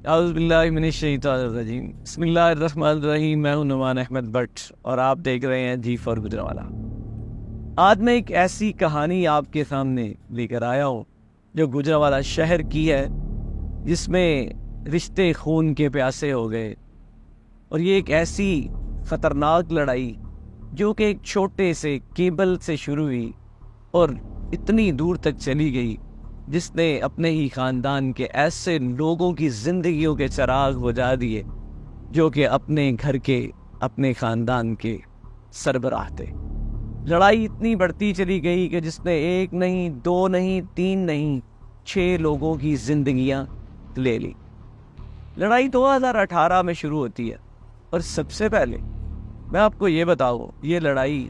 اعوذ باللہ من الشیطان الرجیم، بسم اللہ الرحمن الرحیم۔ میں ہوں نعمان احمد بٹ اور آپ دیکھ رہے ہیں جی فار گجرانوالہ۔ آج میں ایک ایسی کہانی آپ کے سامنے لے کر آیا ہوں جو گجرانوالہ شہر کی ہے، جس میں رشتے خون کے پیاسے ہو گئے، اور یہ ایک ایسی خطرناک لڑائی جو کہ ایک چھوٹے سے کیبل سے شروع ہوئی اور اتنی دور تک چلی گئی، جس نے اپنے ہی خاندان کے ایسے لوگوں کی زندگیوں کے چراغ بجھا دیے جو کہ اپنے گھر کے، اپنے خاندان کے سربراہ تھے۔ لڑائی اتنی بڑھتی چلی گئی کہ جس نے ایک نہیں، دو نہیں، تین نہیں، 6 لوگوں کی زندگیاں لے لی۔ لڑائی 2018 میں شروع ہوتی ہے، اور سب سے پہلے میں آپ کو یہ بتاؤں، یہ لڑائی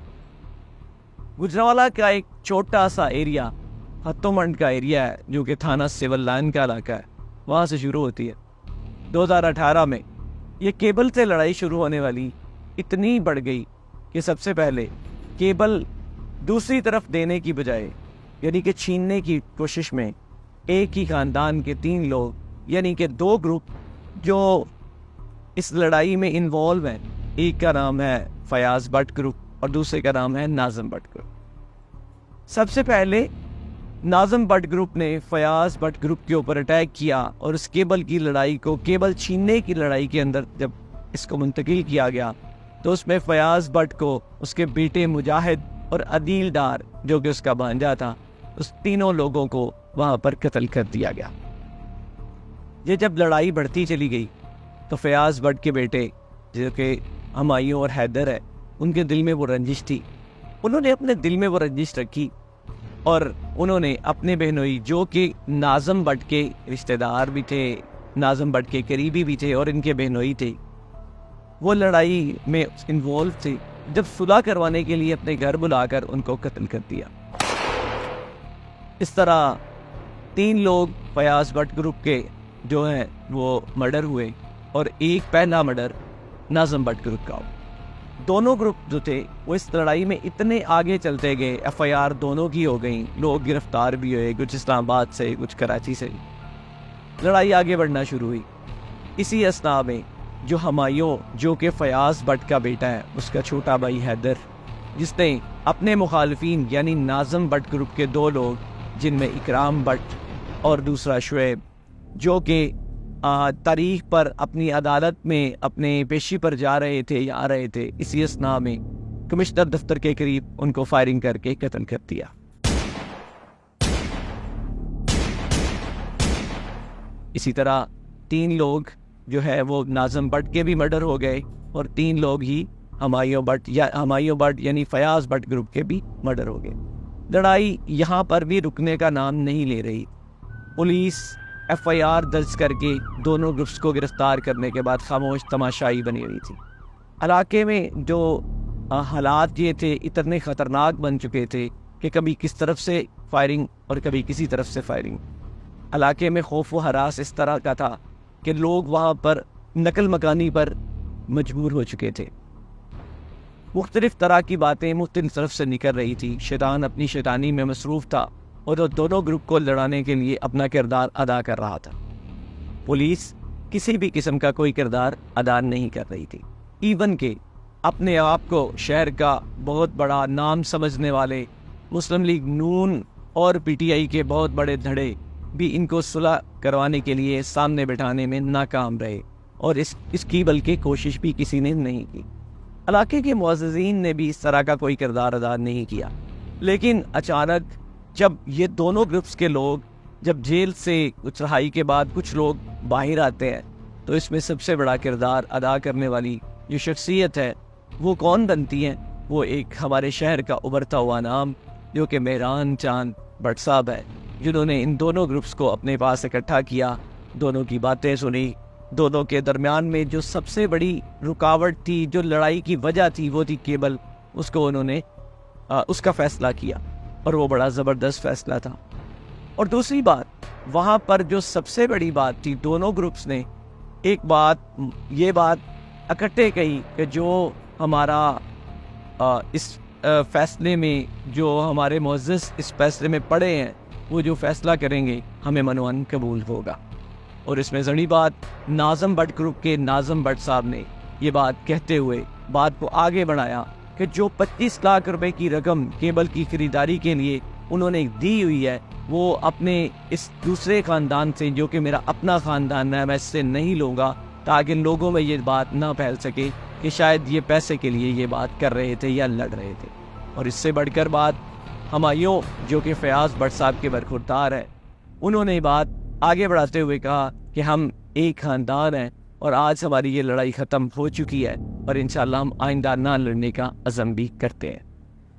گجرانوالہ کا ایک چھوٹا سا ایریا، ہتھو منڈ کا ایریا ہے، جو کہ تھانہ سول لائن کا علاقہ ہے، وہاں سے شروع ہوتی ہے۔ 2018 میں یہ کیبل سے لڑائی شروع ہونے والی اتنی بڑھ گئی کہ سب سے پہلے کیبل دوسری طرف دینے کی بجائے، یعنی کہ چھیننے کی کوشش میں، ایک ہی خاندان کے 3 لوگ، یعنی کہ 2 گروپ جو اس لڑائی میں انوالو ہیں، ایک کا نام ہے فیاض بٹ گروپ اور دوسرے کا نام ہے ناظم بٹ گروپ۔ سب سے پہلے ناظم بٹ گروپ نے فیاض بٹ گروپ کے اوپر اٹیک کیا، اور اس کیبل کی لڑائی کو، کیبل چھیننے کی لڑائی کے اندر جب اس کو منتقل کیا گیا تو اس میں فیاض بٹ کو، اس کے بیٹے مجاہد اور عدیل ڈار جو کہ اس کا بھانجا تھا، اس تینوں لوگوں کو وہاں پر قتل کر دیا گیا۔ یہ جب لڑائی بڑھتی چلی گئی تو فیاض بٹ کے بیٹے جو کہ ہمایوں اور حیدر ہے، ان کے دل میں وہ رنجش تھی، انہوں نے اپنے دل میں وہ رنجش رکھی، اور انہوں نے اپنے بہنوئی جو کہ ناظم بٹ کے رشتہ دار بھی تھے، ناظم بٹ کے قریبی بھی تھے اور ان کے بہنوئی تھے، وہ لڑائی میں انوالو تھے، جب صلح کروانے کے لیے اپنے گھر بلا کر ان کو قتل کر دیا۔ اس طرح 3 لوگ فیاض بٹ گروپ کے جو ہیں وہ مرڈر ہوئے، اور ایک پہلا مرڈر ناظم بٹ گروپ کا ہوا۔ دونوں گروپ جو تھے وہ اس لڑائی میں اتنے آگے چلتے گئے، FIR دونوں کی ہو گئیں، لوگ گرفتار بھی ہوئے، کچھ اسلام آباد سے، کچھ کراچی سے۔ لڑائی آگے بڑھنا شروع ہوئی۔ اسی اثناء میں جو ہمایوں جو کہ فیاض بٹ کا بیٹا ہے، اس کا چھوٹا بھائی حیدر، جس نے اپنے مخالفین یعنی ناظم بٹ گروپ کے 2 لوگ، جن میں اکرام بٹ اور دوسرا شعیب، جو کہ تاریخ پر اپنی عدالت میں اپنے پیشی پر جا رہے تھے یا آ رہے تھے، اسی اثناء میں کمشنر دفتر کے قریب ان کو فائرنگ کر کے قتل کر دیا۔ اسی طرح 3 لوگ جو ہے وہ ناظم بٹ کے بھی مرڈر ہو گئے، اور 3 لوگ ہی ہمایوں بٹ یعنی فیاض بٹ گروپ کے بھی مرڈر ہو گئے۔ لڑائی یہاں پر بھی رکنے کا نام نہیں لے رہی۔ پولیس FIR درج کر کے دونوں گروپس کو گرفتار کرنے کے بعد خاموش تماشائی بنی ہوئی تھی۔ علاقے میں جو حالات یہ تھے اتنے خطرناک بن چکے تھے کہ کبھی کس طرف سے فائرنگ اور کبھی کسی طرف سے فائرنگ۔ علاقے میں خوف و ہراس اس طرح کا تھا کہ لوگ وہاں پر نقل مکانی پر مجبور ہو چکے تھے۔ مختلف طرح کی باتیں مختلف طرف سے نکل رہی تھی، شیطان اپنی شیطانی میں مصروف تھا اور دونوں گروپ کو لڑانے کے لیے اپنا کردار ادا کر رہا تھا۔ پولیس کسی بھی قسم کا کوئی کردار ادا نہیں کر رہی تھی، ایون کہ اپنے آپ کو شہر کا بہت بڑا نام سمجھنے والے مسلم لیگ نون اور PTI کے بہت بڑے دھڑے بھی ان کو صلح کروانے کے لیے سامنے بٹھانے میں ناکام رہے، اور اس کی بلکہ کوشش بھی کسی نے نہیں کی۔ علاقے کے معززین نے بھی اس طرح کا کوئی کردار ادا نہیں کیا۔ لیکن اچانک جب یہ دونوں گروپس کے لوگ جب جیل سے کچھ رہائی کے بعد کچھ لوگ باہر آتے ہیں، تو اس میں سب سے بڑا کردار ادا کرنے والی جو شخصیت ہے وہ کون بنتی ہیں؟ وہ ایک ہمارے شہر کا ابھرتا ہوا نام جو کہ مہران چاند بٹ صاحب ہے، جنہوں نے ان دونوں گروپس کو اپنے پاس اکٹھا کیا، دونوں کی باتیں سنی، دونوں کے درمیان میں جو سب سے بڑی رکاوٹ تھی، جو لڑائی کی وجہ تھی، وہ تھی کیبل، اس کو انہوں نے اس کا فیصلہ کیا، اور وہ بڑا زبردست فیصلہ تھا۔ اور دوسری بات، وہاں پر جو سب سے بڑی بات تھی، دونوں گروپس نے یہ بات اکٹھے کہی کہ جو ہمارا اس فیصلے میں، جو ہمارے معزز اس فیصلے میں پڑے ہیں، وہ جو فیصلہ کریں گے ہمیں منوان قبول ہوگا۔ اور اس میں ضروری بات ناظم بٹ گروپ کے ناظم بٹ صاحب نے یہ بات کہتے ہوئے بات کو آگے بڑھایا کہ جو 25 لاکھ روپے کی رقم کیبل کی خریداری کے لیے انہوں نے دی ہوئی ہے وہ اپنے اس دوسرے خاندان سے جو کہ میرا اپنا خاندان ہے میں اس سے نہیں لوں گا، تاکہ لوگوں میں یہ بات نہ پھیل سکے کہ شاید یہ پیسے کے لیے یہ بات کر رہے تھے یا لڑ رہے تھے۔ اور اس سے بڑھ کر بات ہمایوں جو کہ فیاض بٹ صاحب کے برخوردار ہے، انہوں نے بات آگے بڑھاتے ہوئے کہا کہ ہم ایک خاندان ہیں اور آج ہماری یہ لڑائی ختم ہو چکی ہے اور انشاءاللہ ہم آئندہ نہ لڑنے کا عزم بھی کرتے ہیں۔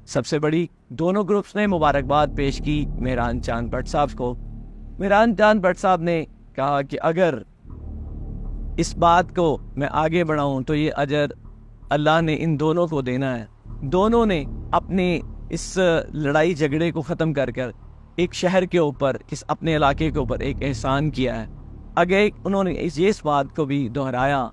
سب سے بڑی دونوں گروپس نے مبارکباد پیش کی مہران چاند بٹ صاحب کو۔ مہران چاند بٹ صاحب نے کہا کہ اگر اس بات کو میں آگے بڑھاؤں تو یہ اجر اللہ نے ان دونوں کو دینا ہے۔ دونوں نے اپنے اس لڑائی جھگڑے کو ختم کر کر ایک شہر کے اوپر، اپنے علاقے کے اوپر ایک احسان کیا ہے۔ اگر انہوں نے اس بات کو بھی دہرایا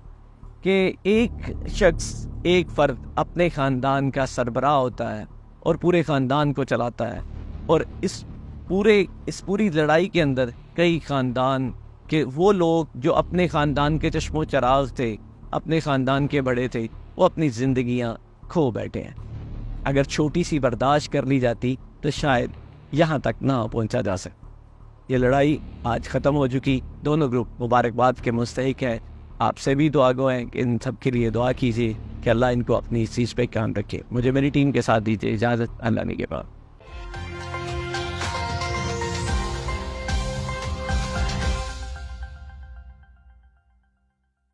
کہ ایک شخص، ایک فرد اپنے خاندان کا سربراہ ہوتا ہے اور پورے خاندان کو چلاتا ہے، اور اس پوری لڑائی کے اندر کئی خاندان کے وہ لوگ جو اپنے خاندان کے چشم و چراغ تھے، اپنے خاندان کے بڑے تھے، وہ اپنی زندگیاں کھو بیٹھے ہیں۔ اگر چھوٹی سی برداشت کر لی جاتی تو شاید یہاں تک نہ پہنچا جا سکتا۔ یہ لڑائی آج ختم ہو چکی، دونوں گروپ مبارکباد کے مستحق ہیں۔ آپ سے بھی دعا گو ہیں کہ ان سب کے لیے دعا کیجیے کہ اللہ ان کو اپنی اس چیز پہ کام رکھے۔ مجھے میری ٹیم کے ساتھ دیجیے اجازت، اللہ نے کے بعد۔